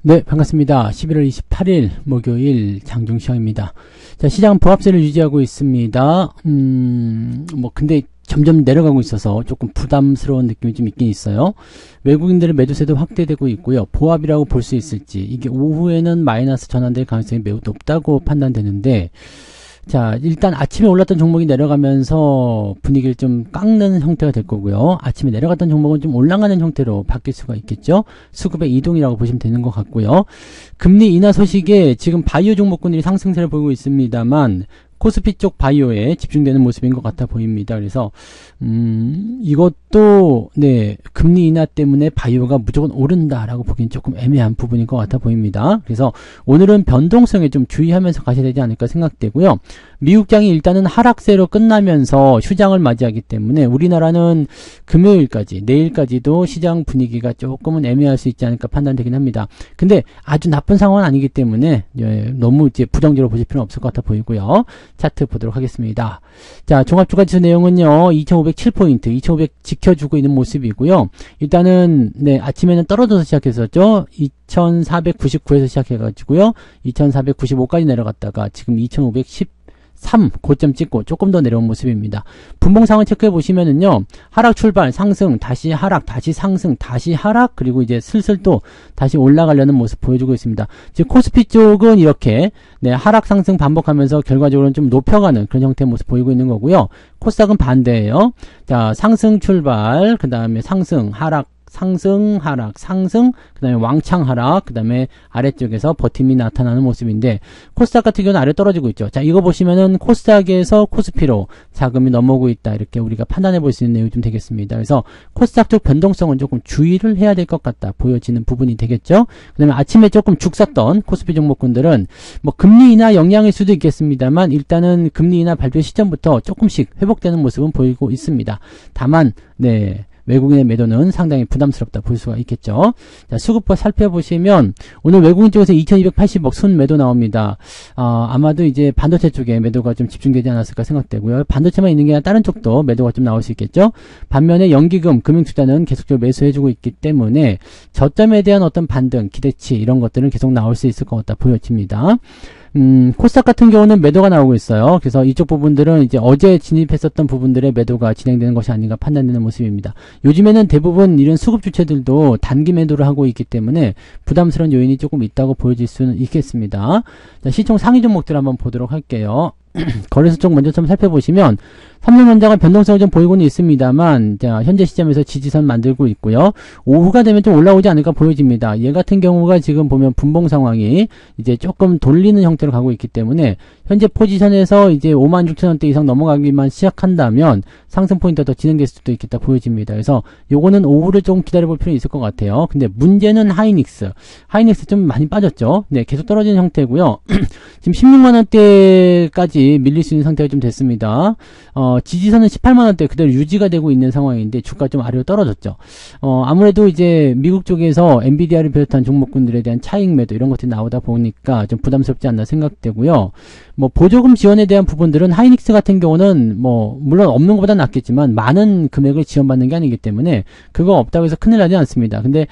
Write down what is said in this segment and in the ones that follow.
네, 반갑습니다. 11월 28일 목요일 장중시황입니다. 자, 시장 보합세를 유지하고 있습니다. 근데 점점 내려가고 있어서 조금 부담스러운 느낌이 좀 있긴 있어요. 외국인들의 매도세도 확대되고 있고요. 보합이라고 볼 수 있을지, 이게 오후에는 마이너스 전환될 가능성이 매우 높다고 판단되는데, 자, 일단 아침에 올랐던 종목이 내려가면서 분위기를 좀 깎는 형태가 될 거고요. 아침에 내려갔던 종목은 좀 올라가는 형태로 바뀔 수가 있겠죠. 수급의 이동이라고 보시면 되는 것 같고요. 금리 인하 소식에 지금 바이오 종목군들이 상승세를 보이고 있습니다만, 코스피 쪽 바이오에 집중되는 모습인 것 같아 보입니다. 그래서 이것도 금리 인하 때문에 바이오가 무조건 오른다라고 보기엔 조금 애매한 부분인 것 같아 보입니다. 그래서 오늘은 변동성에 좀 주의하면서 가셔야 되지 않을까 생각되고요. 미국장이 일단은 하락세로 끝나면서 휴장을 맞이하기 때문에 우리나라는 금요일까지, 내일까지도 시장 분위기가 조금은 애매할 수 있지 않을까 판단되긴 합니다. 근데 아주 나쁜 상황은 아니기 때문에 너무 이제 부정적으로 보실 필요는 없을 것 같아 보이고요. 차트 보도록 하겠습니다. 자, 종합주가지수 내용은요, 2507포인트, 2500 지켜주고 있는 모습이고요. 일단은, 아침에는 떨어져서 시작했었죠. 2499에서 시작해가지고요. 2495까지 내려갔다가 지금 2513 고점 찍고 조금 더 내려온 모습입니다. 분봉상을 체크해 보시면은요, 하락 출발, 상승, 다시 하락, 다시 상승, 다시 하락, 그리고 이제 슬슬 또 다시 올라가려는 모습 보여주고 있습니다. 지금 코스피 쪽은 이렇게 하락 상승 반복하면서 결과적으로는 좀 높여가는 그런 형태의 모습 보이고 있는 거고요. 코스닥은 반대예요. 자, 상승 출발, 그 다음에 상승, 하락, 상승, 하락, 상승, 그 다음에 왕창 하락, 그 다음에 아래쪽에서 버팀이 나타나는 모습인데, 코스닥 같은 경우는 아래 떨어지고 있죠. 자, 이거 보시면은 코스닥에서 코스피로 자금이 넘어오고 있다, 이렇게 우리가 판단해 볼 수 있는 내용이 좀 되겠습니다. 그래서 코스닥 쪽 변동성은 조금 주의를 해야 될 것 같다 보여지는 부분이 되겠죠. 그 다음에 아침에 조금 죽었던 코스피 종목군들은 뭐 금리 인하 영향일 수도 있겠습니다만, 일단은 금리 인하 발표 시점부터 조금씩 회복되는 모습은 보이고 있습니다. 다만 외국인의 매도는 상당히 부담스럽다 볼 수가 있겠죠. 자, 수급과 살펴보시면 오늘 외국인 쪽에서 2280억 순 매도 나옵니다. 아마도 이제 반도체 쪽에 매도가 좀 집중되지 않았을까 생각되고요. 반도체만 있는 게 아니라 다른 쪽도 매도가 좀 나올 수 있겠죠. 반면에 연기금, 금융투자는 계속적으로 매수해주고 있기 때문에 저점에 대한 어떤 반등, 기대치 이런 것들은 계속 나올 수 있을 것 같다 보여집니다. 코스닥 같은 경우는 매도가 나오고 있어요. 그래서 이쪽 부분들은 이제 어제 진입했었던 부분들의 매도가 진행되는 것이 아닌가 판단되는 모습입니다. 요즘에는 대부분 이런 수급 주체들도 단기 매도를 하고 있기 때문에 부담스러운 요인이 조금 있다고 보여질 수는 있겠습니다. 자, 시총 상위 종목들 한번 보도록 할게요. 거래소 쪽 먼저 좀 살펴보시면 삼성전자가 변동성을 좀 보이고는 있습니다만, 자, 현재 시점에서 지지선 만들고 있고요. 오후가 되면 좀 올라오지 않을까 보여집니다. 얘 같은 경우가 지금 보면 분봉 상황이 이제 조금 돌리는 형태로 가고 있기 때문에 현재 포지션에서 이제 56,000원대 이상 넘어가기만 시작한다면 상승 포인트가 더 진행될 수도 있겠다 보여집니다. 그래서 요거는 오후를 좀 기다려볼 필요는 있을 것 같아요. 근데 문제는 하이닉스 좀 많이 빠졌죠. 계속 떨어지는 형태고요. 지금 16만원대까지 밀릴 수 있는 상태가 좀 됐습니다. 지지선은 18만원대 그대로 유지가 되고 있는 상황인데 주가 좀 아래로 떨어졌죠. 아무래도 이제 미국 쪽에서 엔비디아를 비롯한 종목군들에 대한 차익 매도 이런 것들이 나오다 보니까 좀 부담스럽지 않나 생각되고요. 뭐 보조금 지원에 대한 부분들은 하이닉스 같은 경우는 뭐 물론 없는 것보다 낫겠지만 많은 금액을 지원받는 게 아니기 때문에 그거 없다고 해서 큰일 나지 않습니다. 근데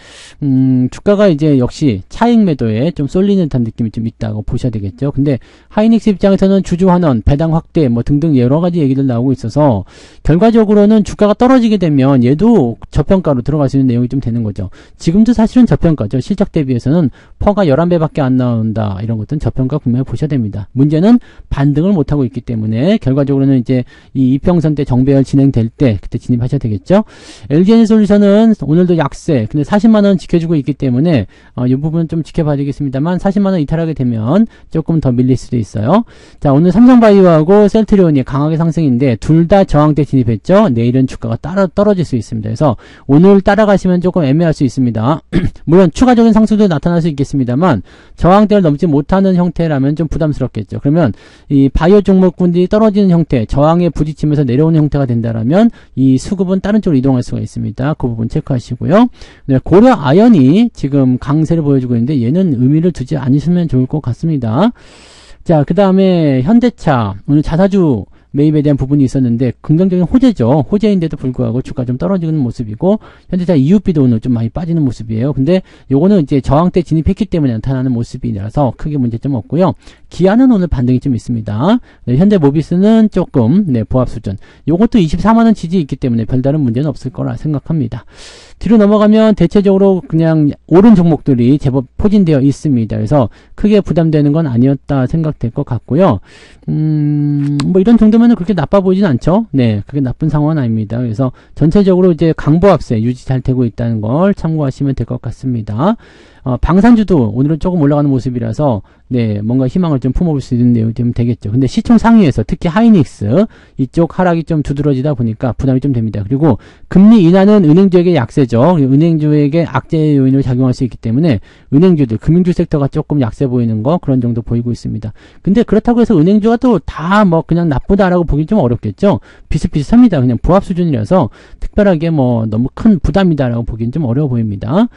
주가가 이제 역시 차익 매도에 좀 쏠리는 듯한 느낌이 좀 있다고 보셔야 되겠죠. 근데 하이닉스 입장에서는 주주 환원, 배당 확대 뭐 등등 여러 가지 얘기들 나오고 있어서 결과적으로는 주가가 떨어지게 되면 얘도 저평가로 들어갈 수 있는 내용이 좀 되는 거죠. 지금도 사실은 저평가죠. 실적 대비해서는 퍼가 11배밖에 안 나온다. 이런 것들은 저평가 분명히 보셔야 됩니다. 문제는 반등을 못하고 있기 때문에 결과적으로는 이제 이 이평선 때 정배열 진행될 때 그때 진입하셔야 되겠죠. LG에너지솔루션은 오늘도 약세, 근데 40만원 지켜주고 있기 때문에 이 부분은 좀 지켜봐야 되겠습니다만 40만원 이탈하게 되면 조금 더 밀릴 수도 있어요. 자, 오늘 삼성바이오하고 셀트리온이 강하게 상승인데 둘 다 저항대 진입했죠. 내일은 주가가 떨어질 수 있습니다. 그래서 오늘 따라가시면 조금 애매할 수 있습니다. 물론 추가적인 상승도 나타날 수 있겠습니다만 저항대를 넘지 못하는 형태라면 좀 부담스럽겠죠. 그러면 이 바이오 종목군들이 떨어지는 형태, 저항에 부딪히면서 내려오는 형태가 된다라면 이 수급은 다른 쪽으로 이동할 수가 있습니다. 그 부분 체크하시고요. 고려 아연이 지금 강세를 보여주고 있는데 얘는 의미를 두지 않으시면 좋을 것 같습니다. 자, 그 다음에 현대차 오늘 자사주 매입에 대한 부분이 있었는데 긍정적인 호재죠. 호재인데도 불구하고 주가 좀 떨어지는 모습이고 현대차 EUP도 오늘 좀 많이 빠지는 모습이에요. 근데 요거는 이제 저항대 진입했기 때문에 나타나는 모습이라서 크게 문제점 없고요. 기아는 오늘 반등이 좀 있습니다. 네, 현대모비스는 조금 보합 수준. 요것도 24만원 지지 있기 때문에 별다른 문제는 없을 거라 생각합니다. 뒤로 넘어가면 대체적으로 그냥 오른 종목들이 제법 포진되어 있습니다. 그래서 크게 부담되는 건 아니었다 생각될 것 같고요. 뭐 이런 정도면은 그렇게 나빠 보이진 않죠. 네, 그게 나쁜 상황은 아닙니다. 그래서 전체적으로 이제 강보합세 유지 잘 되고 있다는 걸 참고하시면 될 것 같습니다. 방산주도 오늘은 조금 올라가는 모습이라서 네, 뭔가 희망을 좀 품어볼 수 있는 내용이 되면 되겠죠. 근데 시총 상위에서 특히 하이닉스 이쪽 하락이 좀 두드러지다 보니까 부담이 좀 됩니다. 그리고 금리 인하는 은행주에게 약세죠. 은행주에게 악재 요인으로 작용할 수 있기 때문에 은행주들, 금융주 섹터가 조금 약세 보이는 거 그런 정도 보이고 있습니다. 근데 그렇다고 해서 은행주가 또 다 뭐 그냥 나쁘다라고 보기 좀 어렵겠죠. 비슷비슷합니다. 그냥 부합 수준이라서 특별하게 뭐 너무 큰 부담이다라고 보기는 좀 어려워 보입니다.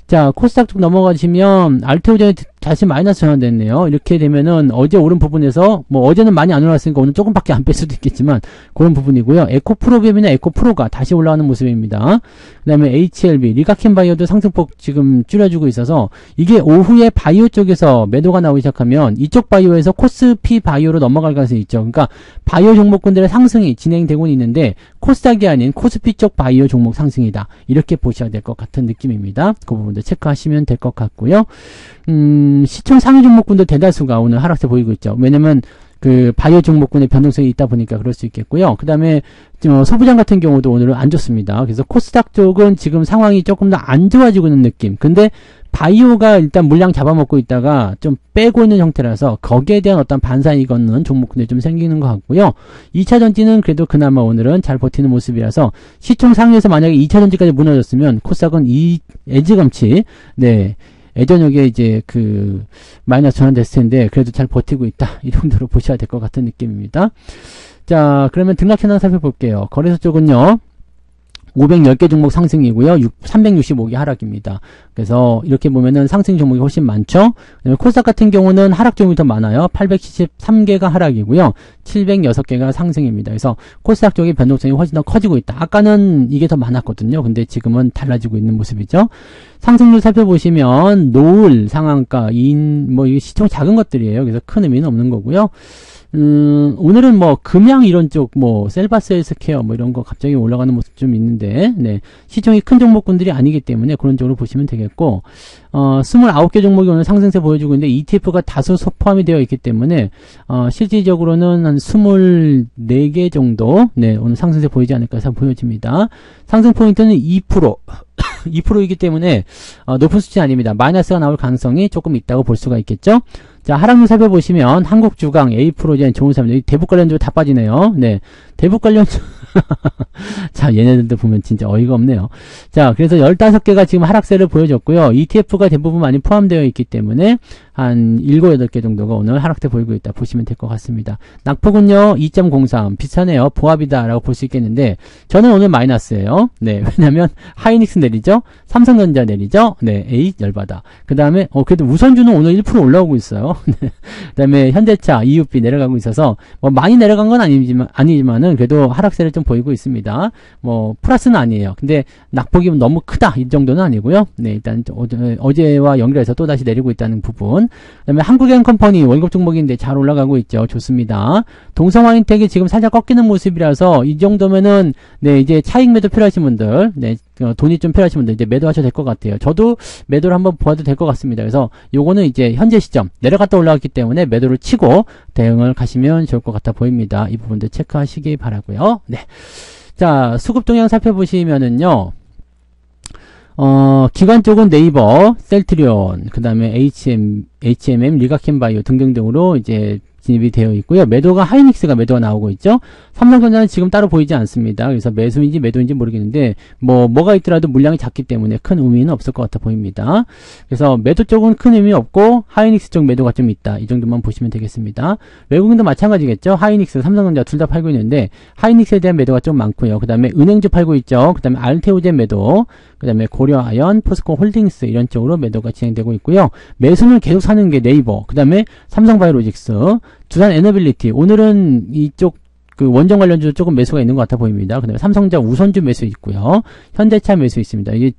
자, 코스닥 쪽 넘어가시면 알테오전이 다시 마이너스 전환됐네요. 이렇게 되면은 어제 오른 부분에서 뭐 어제는 많이 안 올랐으니까 오늘 조금밖에 안 뺄 수도 있겠지만 그런 부분이고요. 에코프로비엠이나 에코프로가 다시 올라가는 모습입니다. 그 다음에 HLB, 리가켄바이오도 상승폭 지금 줄여주고 있어서 이게 오후에 바이오 쪽에서 매도가 나오기 시작하면 이쪽 바이오에서 코스피 바이오로 넘어갈 가능성이 있죠. 그러니까 바이오 종목군들의 상승이 진행되고 있는데 코스닥이 아닌 코스피 쪽 바이오 종목 상승이다. 이렇게 보셔야 될 것 같은 느낌입니다. 그 부분도 체크하시면 될 것 같고요. 시총 상위 종목군들 대다수가 오늘 하락세 보이고 있죠. 왜냐면 그 바이오 종목군의 변동성이 있다 보니까 그럴 수 있겠고요. 그 다음에 소부장 같은 경우도 오늘은 안 좋습니다. 그래서 코스닥 쪽은 지금 상황이 조금 더 안 좋아지고 있는 느낌. 근데 바이오가 일단 물량 잡아먹고 있다가 좀 빼고 있는 형태라서 거기에 대한 어떤 반사이 걷는 종목군들이 좀 생기는 것 같고요. 2차전지는 그래도 그나마 오늘은 잘 버티는 모습이라서 시총 상위에서 만약에 2차전지까지 무너졌으면 코스닥은 이 에지감치 예전역에 이제 그 마이너스 전환됐을 텐데 그래도 잘 버티고 있다. 이 정도로 보셔야 될 것 같은 느낌입니다. 자, 그러면 등락 현황 살펴볼게요. 거래소 쪽은요. 510개 종목 상승이고요. 365개 하락입니다. 그래서 이렇게 보면은 상승 종목이 훨씬 많죠. 코스닥 같은 경우는 하락 종목이 더 많아요. 873개가 하락이고요. 706개가 상승입니다. 그래서 코스닥 쪽의 변동성이 훨씬 더 커지고 있다. 아까는 이게 더 많았거든요. 근데 지금은 달라지고 있는 모습이죠. 상승률 살펴보시면 노을, 상한가, 뭐 이게 시총 작은 것들이에요. 그래서 큰 의미는 없는 거고요. 오늘은 뭐 금양 이런 쪽 뭐 셀바스 헬스케어 뭐 이런 거 갑자기 올라가는 모습 좀 있는데 시총이 큰 종목군들이 아니기 때문에 그런 쪽으로 보시면 되겠고 29개 종목이 오늘 상승세 보여주고 있는데 ETF가 다수 포함이 되어 있기 때문에 실질적으로는 한 24개 정도 오늘 상승세 보이지 않을까 해서 보여집니다. 상승 포인트는 2% 2%이기 때문에 높은 수치 아닙니다. 마이너스가 나올 가능성이 조금 있다고 볼 수가 있겠죠. 자, 하락률 살펴보시면 한국주강, A프로젠, 좋은사람들 대북 관련주 다 빠지네요. 대북 관련주 자, 얘네들도 보면 진짜 어이가 없네요. 자, 그래서 15개가 지금 하락세를 보여줬고요. ETF가 대부분 많이 포함되어 있기 때문에 한 7, 8개 정도가 오늘 하락세 보이고 있다 보시면 될 것 같습니다. 낙폭은요 2.03 비슷하네요. 보합이다 라고 볼 수 있겠는데 저는 오늘 마이너스예요. 왜냐면 하이닉스 내리죠, 삼성전자 내리죠, 에이 열받아. 그 다음에 그래도 우선주는 오늘 1% 올라오고 있어요. 그 다음에 현대차, EUP 내려가고 있어서 뭐 많이 내려간 건 아니지만은 그래도 하락세를 좀 보이고 있습니다. 뭐 플러스는 아니에요. 근데 낙폭이 너무 크다 이 정도는 아니고요. 일단 어제와 연결해서 또 다시 내리고 있다는 부분. 그 다음에 한국행컴퍼니 월급 종목인데 잘 올라가고 있죠. 좋습니다. 동성화인텍이 지금 살짝 꺾이는 모습이라서 이 정도면은 이제 차익 매도 필요하신 분들 돈이 좀 필요하신 분들 이제 매도하셔도 될 것 같아요. 저도 매도를 한번 보아도 될 것 같습니다. 그래서 요거는 이제 현재 시점 내려갔다 올라갔기 때문에 매도를 치고 대응을 가시면 좋을 것 같아 보입니다. 이 부분도 체크하시기 바라고요. 자, 수급 동향 살펴보시면은요. 기관 쪽은 네이버, 셀트리온, 그 다음에 HMM, 리가켄바이오 등등등으로 이제 진입이 되어 있고요. 매도가 하이닉스가 매도가 나오고 있죠. 삼성전자는 지금 따로 보이지 않습니다. 그래서 매수인지 매도인지 모르겠는데 뭐가 있더라도 물량이 작기 때문에 큰 의미는 없을 것 같아 보입니다. 그래서 매도 쪽은 큰 의미 없고 하이닉스 쪽 매도가 좀 있다. 이 정도만 보시면 되겠습니다. 외국인도 마찬가지겠죠. 하이닉스, 삼성전자 둘 다 팔고 있는데 하이닉스에 대한 매도가 좀 많고요. 그 다음에 은행주 팔고 있죠. 그 다음에 알테오젠 매도, 그 다음에 고려아연, 포스코 홀딩스 이런 쪽으로 매도가 진행되고 있고요. 매수는 계속 사는 게 네이버, 그 다음에 삼성바이오로직스, 두산 에너빌리티. 오늘은 이쪽 그 원전 관련주도 조금 매수가 있는 것 같아 보입니다. 그다음에 삼성전자 우선주 매수 있고요. 현대차 매수 있습니다. 이게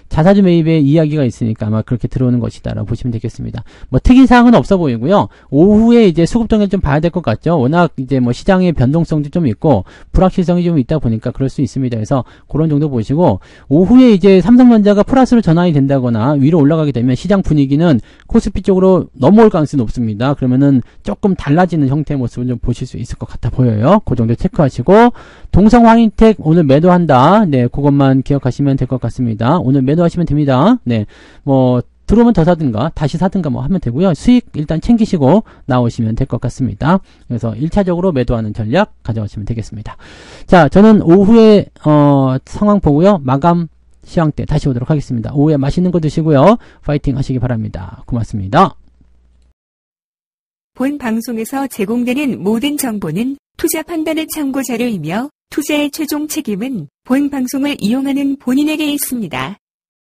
자사주 매입에 이야기가 있으니까 아마 그렇게 들어오는 것이다라고 보시면 되겠습니다. 뭐 특이사항은 없어 보이고요. 오후에 이제 수급 동향 좀 봐야 될 것 같죠. 워낙 이제 뭐 시장의 변동성도 좀 있고 불확실성이 좀 있다 보니까 그럴 수 있습니다. 그래서 그런 정도 보시고 오후에 이제 삼성전자가 플러스로 전환이 된다거나 위로 올라가게 되면 시장 분위기는 코스피 쪽으로 넘어올 가능성이 높습니다. 그러면은 조금 달라지는 형태의 모습을 좀 보실 수 있을 것 같아 보여요. 그 정도 체크하시고 동성 황인텍 오늘 매도한다. 네, 그것만 기억하시면 될 것 같습니다. 오늘 매도하시면 됩니다. 네, 뭐 들어오면 더 사든가 다시 사든가 뭐 하면 되고요. 수익 일단 챙기시고 나오시면 될 것 같습니다. 그래서 1차적으로 매도하는 전략 가져가시면 되겠습니다. 자, 저는 오후에 상황 보고요. 마감 시황 때 다시 오도록 하겠습니다. 오후에 맛있는 거 드시고요. 파이팅 하시기 바랍니다. 고맙습니다. 본 방송에서 제공되는 모든 정보는 투자 판단의 참고 자료이며 투자의 최종 책임은 본 방송을 이용하는 본인에게 있습니다.